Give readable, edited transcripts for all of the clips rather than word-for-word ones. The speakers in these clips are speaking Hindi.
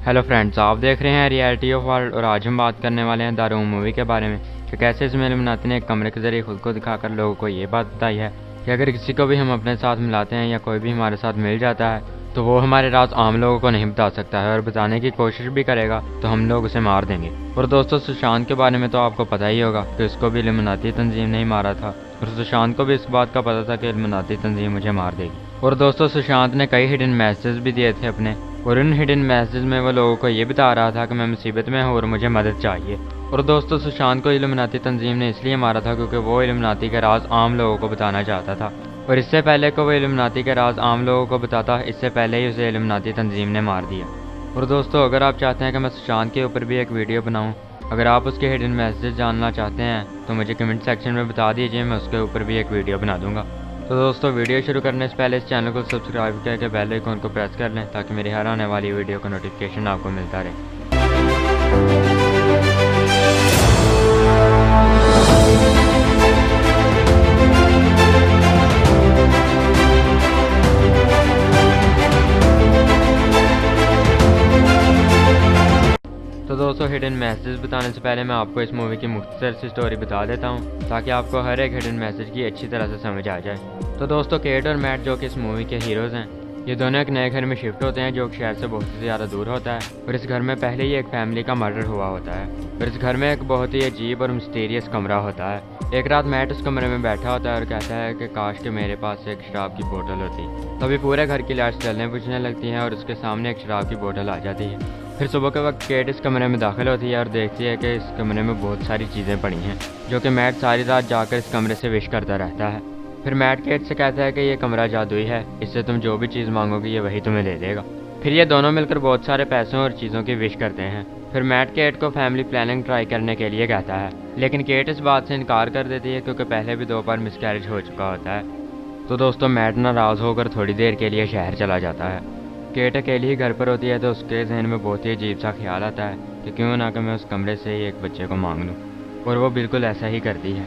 हेलो फ्रेंड्स, आप देख रहे हैं रियलिटी ऑफ वर्ल्ड और आज हम बात करने वाले हैं द रूम मूवी के बारे में कि कैसे इसमें इल्यूमिनाती ने एक कमरे के जरिए खुद को दिखाकर लोगों को ये बात बताई है कि अगर किसी को भी हम अपने साथ मिलाते हैं या कोई भी हमारे साथ मिल जाता है तो वो हमारे राज आम लोगों को नहीं बता सकता है और बताने की कोशिश भी करेगा तो हम लोग उसे मार देंगे। और दोस्तों, सुशांत के बारे में तो आपको पता ही होगा कि उसको भी इल्यूमिनाती तंजीम ने ही मारा था और सुशांत को भी इस बात का पता था कि इल्यूमिनाती तंजीम मुझे मार देगी। और दोस्तों, सुशांत ने कई हिडन मैसेज भी दिए थे अपने, और इन हिडन मैसेज में वो लोगों को ये बता रहा था कि मैं मुसीबत में हूँ और मुझे मदद चाहिए। और दोस्तों, सुशांत को इल्यूमिनाती तंजीम ने इसलिए मारा था क्योंकि वो इल्यूमिनाती के राज आम लोगों को बताना चाहता था, और इससे पहले को वो इल्यूमिनाती के राज आम लोगों को बताता, इससे पहले ही उसे इल्यूमिनाती तंजीम ने मार दिया। और दोस्तों, अगर आप चाहते हैं कि मैं सुशांत के ऊपर भी एक वीडियो बनाऊँ, अगर आप उसके हिडन मैसेज जानना चाहते हैं तो मुझे कमेंट सेक्शन में बता दीजिए, मैं उसके ऊपर भी एक वीडियो बना दूंगा। तो दोस्तों, वीडियो शुरू करने से पहले इस चैनल को सब्सक्राइब करके बेल आइकन को प्रेस कर लें ताकि मेरी हर आने वाली वीडियो का नोटिफिकेशन आपको मिलता रहे। तो दोस्तों, हिडन मैसेज बताने से पहले मैं आपको इस मूवी की मुख्तसर सी स्टोरी बता देता हूँ ताकि आपको हर एक हिडन मैसेज की अच्छी तरह से समझ आ जाए। तो दोस्तों, केट और मैट जो कि इस मूवी के हीरोज़ हैं, ये दोनों एक नए घर में शिफ्ट होते हैं जो शहर से बहुत ही ज़्यादा दूर होता है, और इस घर में पहले ही एक फैमिली का मर्डर हुआ होता है, और इस घर में एक बहुत ही अजीब और मिस्टीरियस कमरा होता है। एक रात मैट उस कमरे में बैठा होता है और कहता है कि काश कि मेरे पास एक शराब की बोतल होती। तभी पूरे घर की लाइट्स जलने बुझने लगती हैं और उसके सामने एक शराब की बोतल आ जाती है। फिर सुबह के वक्त केट इस कमरे में दाखिल होती है और देखती है कि इस कमरे में बहुत सारी चीज़ें पड़ी हैं जो कि मैट सारी रात जाकर इस कमरे से विश करता रहता है। फिर मैट केट से कहता है कि ये कमरा जादुई है, इससे तुम जो भी चीज़ मांगोगे ये वही तुम्हें दे देगा। फिर ये दोनों मिलकर बहुत सारे पैसों और चीज़ों की विश करते हैं। फिर मैट केट को फैमिली प्लानिंग ट्राई करने के लिए कहता है, लेकिन केट इस बात से इनकार कर देती है क्योंकि पहले भी 2 बार मिसकैरेज हो चुका होता है। तो दोस्तों, मैट नाराज़ होकर थोड़ी देर के लिए शहर चला जाता है। केट अकेली ही घर पर होती है तो उसके जहन में बहुत ही अजीब सा ख्याल आता है कि क्यों ना कि मैं उस कमरे से ही एक बच्चे को मांग लूँ, और वो बिल्कुल ऐसा ही करती है।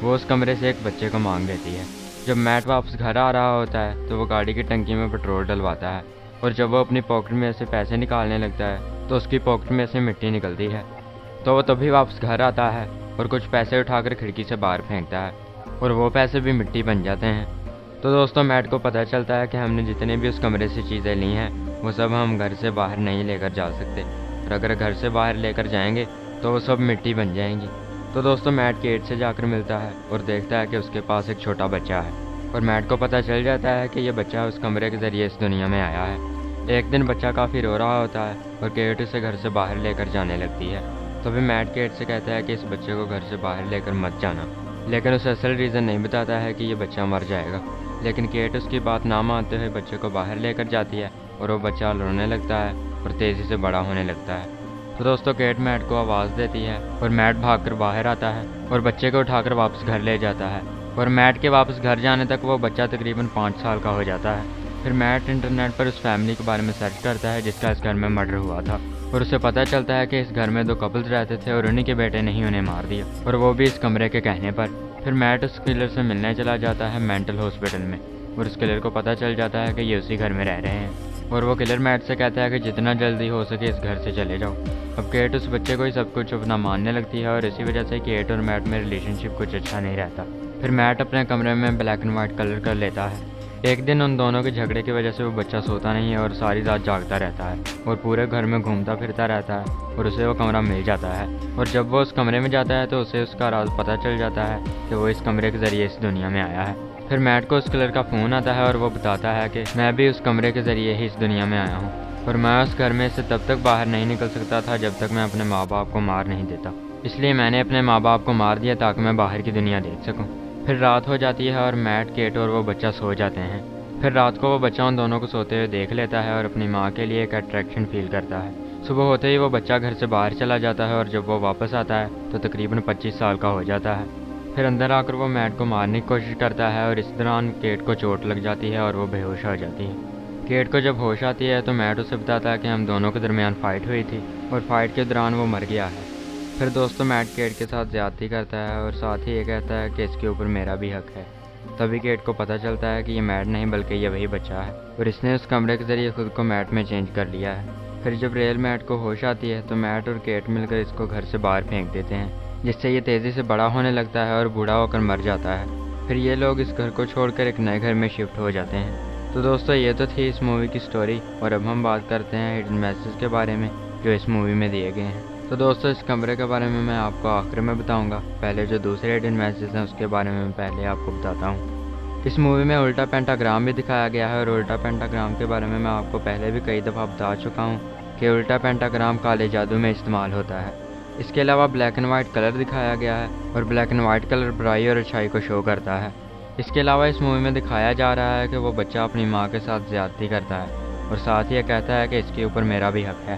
वो उस कमरे से एक बच्चे को मांग लेती है। जब मैट वापस घर आ रहा होता है तो वो गाड़ी की टंकी में पेट्रोल डलवाता है, और जब वो अपनी पॉकेट में से पैसे निकालने लगता है तो उसकी पॉकेट में से मिट्टी निकलती है। तो वो तभी वापस घर आता है और कुछ पैसे उठाकर खिड़की से बाहर फेंकता है, और वो पैसे भी मिट्टी बन जाते हैं। तो दोस्तों, मैट को पता चलता है कि हमने जितने भी उस कमरे से चीज़ें ली हैं वो सब हम घर से बाहर नहीं लेकर जा सकते, और अगर घर से बाहर लेकर जाएंगे तो वो सब मिट्टी बन जाएंगी। तो दोस्तों, मैट केट से जाकर मिलता है और देखता है कि उसके पास एक छोटा बच्चा है, और मैट को पता चल जाता है कि ये बच्चा उस कमरे के ज़रिए इस दुनिया में आया है। एक दिन बच्चा काफ़ी रो रहा होता है और केट उसे घर से बाहर लेकर जाने लगती है। तभी मैट केट से कहता है कि इस बच्चे को घर से बाहर लेकर मत जाना, लेकिन उसे असल रीज़न नहीं बताता है कि ये बच्चा मर जाएगा। लेकिन केट उसकी बात ना मानते हुए बच्चे को बाहर लेकर जाती है और वो बच्चा रोने लगता है और तेज़ी से बड़ा होने लगता है। तो दोस्तों, केट मैट को आवाज़ देती है और मैट भागकर बाहर आता है और बच्चे को उठाकर वापस घर ले जाता है, और मैट के वापस घर जाने तक वो बच्चा तकरीबन 5 साल का हो जाता है। फिर मैट इंटरनेट पर उस फैमिली के बारे में सर्च करता है जिसका इस घर में मर्डर हुआ था, और उसे पता चलता है कि इस घर में 2 कपल्स रहते थे और उन्हीं के बेटे ने ही उन्हें मार दिया, और वो भी इस कमरे के कहने पर। फिर मैट उस किलर से मिलने चला जाता है मेंटल हॉस्पिटल में, और उस किलर को पता चल जाता है कि ये उसी घर में रह रहे हैं, और वो किलर मैट से कहता है कि जितना जल्दी हो सके इस घर से चले जाओ। अब केट उस बच्चे को ही सब कुछ अपना मानने लगती है, और इसी वजह से केट और मैट में रिलेशनशिप कुछ अच्छा नहीं रहता। फिर मैट अपने कमरे में ब्लैक एंड वाइट कलर कर लेता है। एक दिन उन दोनों के झगड़े की वजह से वो बच्चा सोता नहीं है और सारी रात जागता रहता है और पूरे घर में घूमता फिरता रहता है, और उसे वो कमरा मिल जाता है। और जब वो उस कमरे में जाता है तो उसे उसका राज पता चल जाता है कि वो इस कमरे के ज़रिए इस दुनिया में आया है। फिर मैट को उस किलर का फ़ोन आता है और वो बताता है कि मैं भी उस कमरे के ज़रिए ही इस दुनिया में आया हूँ, और मैं उस घर में से तब तक बाहर नहीं निकल सकता था जब तक मैं अपने माँ बाप को मार नहीं देता, इसलिए मैंने अपने माँ बाप को मार दिया ताकि मैं बाहर की दुनिया देख सकूँ। फिर रात हो जाती है और मैट, केट और वो बच्चा सो जाते हैं। फिर रात को वो बच्चा उन दोनों को सोते हुए देख लेता है और अपनी माँ के लिए एक अट्रैक्शन फील करता है। सुबह होते ही वो बच्चा घर से बाहर चला जाता है और जब वो वापस आता है तो तकरीबन 25 साल का हो जाता है। फिर अंदर आकर वो मैट को मारने की कोशिश करता है और इस दौरान केट को चोट लग जाती है और वो बेहोश हो जाती है। केट को जब होश आती है तो मैट उसे बताता है कि हम दोनों के दरमियान फ़ाइट हुई थी और फाइट के दौरान वो मर गया है। फिर दोस्तों, मैट केट के साथ ज़्यादती करता है और साथ ही ये कहता है कि इसके ऊपर मेरा भी हक है। तभी केट को पता चलता है कि ये मैट नहीं बल्कि ये वही बच्चा है, और इसने उस कमरे के ज़रिए खुद को मैट में चेंज कर लिया है। फिर जब रियल मैट को होश आती है तो मैट और केट मिलकर इसको घर से बाहर फेंक देते हैं, जिससे ये तेज़ी से बड़ा होने लगता है और बूढ़ा होकर मर जाता है। फिर ये लोग इस घर को छोड़कर एक नए घर में शिफ्ट हो जाते हैं। तो दोस्तों ये तो थी इस मूवी की स्टोरी, और अब हम बात करते हैं हिडन मैसेज के बारे में जो इस मूवी में दिए गए हैं। तो दोस्तों इस कमरे के बारे में मैं आपको आखिर में बताऊंगा। पहले जो दूसरे हिडन मैसेज हैं उसके बारे में मैं पहले आपको बताता हूँ। इस मूवी में उल्टा पेंटाग्राम भी दिखाया गया है, और उल्टा पेंटाग्राम के बारे में मैं आपको पहले भी कई दफ़ा बता चुका हूँ कि उल्टा पेंटाग्राम काले जादू में इस्तेमाल होता है। इसके अलावा ब्लैक एंड वाइट कलर दिखाया गया है, और ब्लैक एंड वाइट कलर बुराई और अच्छाई को शो करता है। इसके अलावा इस मूवी में दिखाया जा रहा है कि वो बच्चा अपनी माँ के साथ ज़्यादती करता है, और साथ ही ये कहता है कि इसके ऊपर मेरा भी हक है।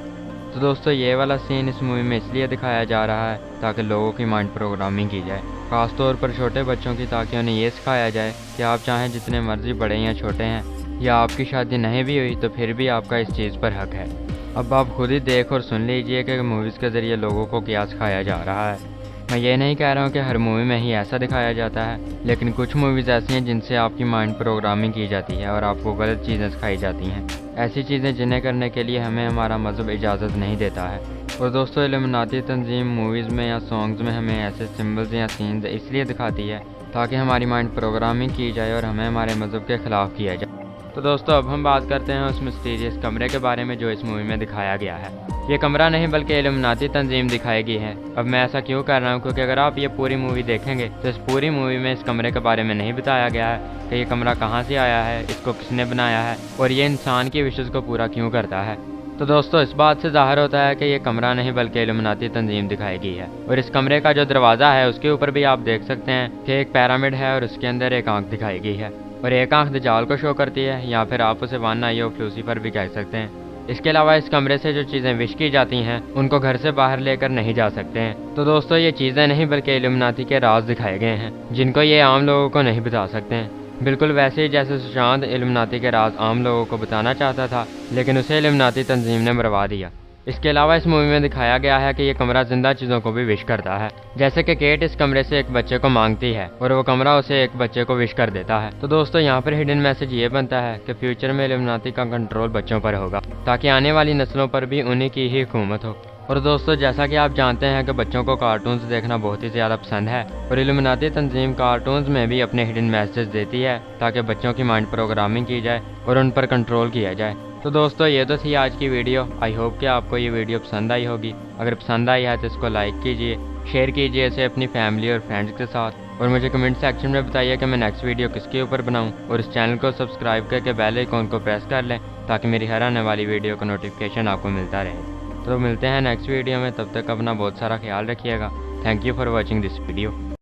तो दोस्तों ये वाला सीन इस मूवी में इसलिए दिखाया जा रहा है ताकि लोगों की माइंड प्रोग्रामिंग की जाए, ख़ास तौर पर छोटे बच्चों की, ताकि उन्हें ये सिखाया जाए कि आप चाहें जितने मर्जी बड़े या छोटे हैं, या आपकी शादी नहीं भी हुई तो फिर भी आपका इस चीज़ पर हक है। अब आप खुद ही देख और सुन लीजिए कि मूवीज़ के ज़रिए लोगों को क्या सिखाया जा रहा है। मैं ये नहीं कह रहा हूँ कि हर मूवी में ही ऐसा दिखाया जाता है, लेकिन कुछ मूवीज़ ऐसी हैं जिनसे आपकी माइंड प्रोग्रामिंग की जाती है और आपको गलत चीज़ें सिखाई जाती हैं, ऐसी चीज़ें जिन्हें करने के लिए हमें हमारा मज़हब इजाज़त नहीं देता है। और दोस्तों इल्यूमिनाती तंजीम मूवीज़ में या सॉन्ग्स में हमें ऐसे सिम्बल्स या सीन्स इसलिए दिखाती है ताकि हमारी माइंड प्रोग्रामिंग की जाए और हमें हमारे मज़हब के ख़िलाफ़ किया जाए। तो दोस्तों अब हम बात करते हैं उस मिस्टीरियस कमरे के बारे में जो इस मूवी में दिखाया गया है। ये कमरा नहीं बल्कि इल्यूमिनाती तंजीम दिखाई गई है। अब मैं ऐसा क्यों कर रहा हूँ, क्योंकि अगर आप ये पूरी मूवी देखेंगे तो इस पूरी मूवी में इस कमरे के बारे में नहीं बताया गया है कि ये कमरा कहाँ से आया है, इसको किसने बनाया है और ये इंसान की विशेज़ को पूरा क्यों करता है। तो दोस्तों इस बात से ज़ाहिर होता है कि ये कमरा नहीं बल्कि इल्यूमिनाती तंजीम दिखाई गई है। और इस कमरे का जो दरवाज़ा है उसके ऊपर भी आप देख सकते हैं कि एक पिरामिड है और उसके अंदर एक आँख दिखाई गई है, और एक आँख दजाल को शो करती है, या फिर आप उसे वन आई ऑफ लूसीफर भी कह सकते हैं। इसके अलावा इस कमरे से जो चीज़ें विश की जाती हैं उनको घर से बाहर लेकर नहीं जा सकते हैं। तो दोस्तों ये चीज़ें नहीं बल्कि इल्यूमिनाती के राज दिखाए गए हैं जिनको ये आम लोगों को नहीं बता सकते हैं। बिल्कुल वैसे ही जैसे सुशांत इल्यूमिनाती के राज आम लोगों को बताना चाहता था, लेकिन उसे इल्यूमिनाती तंजीम ने मरवा दिया। इसके अलावा इस मूवी में दिखाया गया है कि ये कमरा जिंदा चीज़ों को भी विश करता है, जैसे कि केट इस कमरे से एक बच्चे को मांगती है और वो कमरा उसे एक बच्चे को विश कर देता है। तो दोस्तों यहाँ पर हिडन मैसेज ये बनता है कि फ्यूचर में इल्यूमिनाती का कंट्रोल बच्चों पर होगा ताकि आने वाली नस्लों पर भी उन्हीं की ही हुकूमत हो। और दोस्तों जैसा कि आप जानते हैं कि बच्चों को कार्टून्स देखना बहुत ही ज़्यादा पसंद है, और इल्यूमिनाती तंजीम कार्टून्स में भी अपने हिडन मैसेज देती है ताकि बच्चों की माइंड प्रोग्रामिंग की जाए और उन पर कंट्रोल किया जाए। तो दोस्तों ये तो थी आज की वीडियो। आई होप कि आपको ये वीडियो पसंद आई होगी। अगर पसंद आई है तो इसको लाइक कीजिए, शेयर कीजिए इसे अपनी फैमिली और फ्रेंड्स के साथ, और मुझे कमेंट सेक्शन में बताइए कि मैं नेक्स्ट वीडियो किसके ऊपर बनाऊं, और इस चैनल को सब्सक्राइब करके बेल आइकॉन को प्रेस कर लें ताकि मेरी हर आने वाली वीडियो का नोटिफिकेशन आपको मिलता रहे। तो मिलते हैं नेक्स्ट वीडियो में, तब तक अपना बहुत सारा ख्याल रखिएगा। Thank you for watching this video.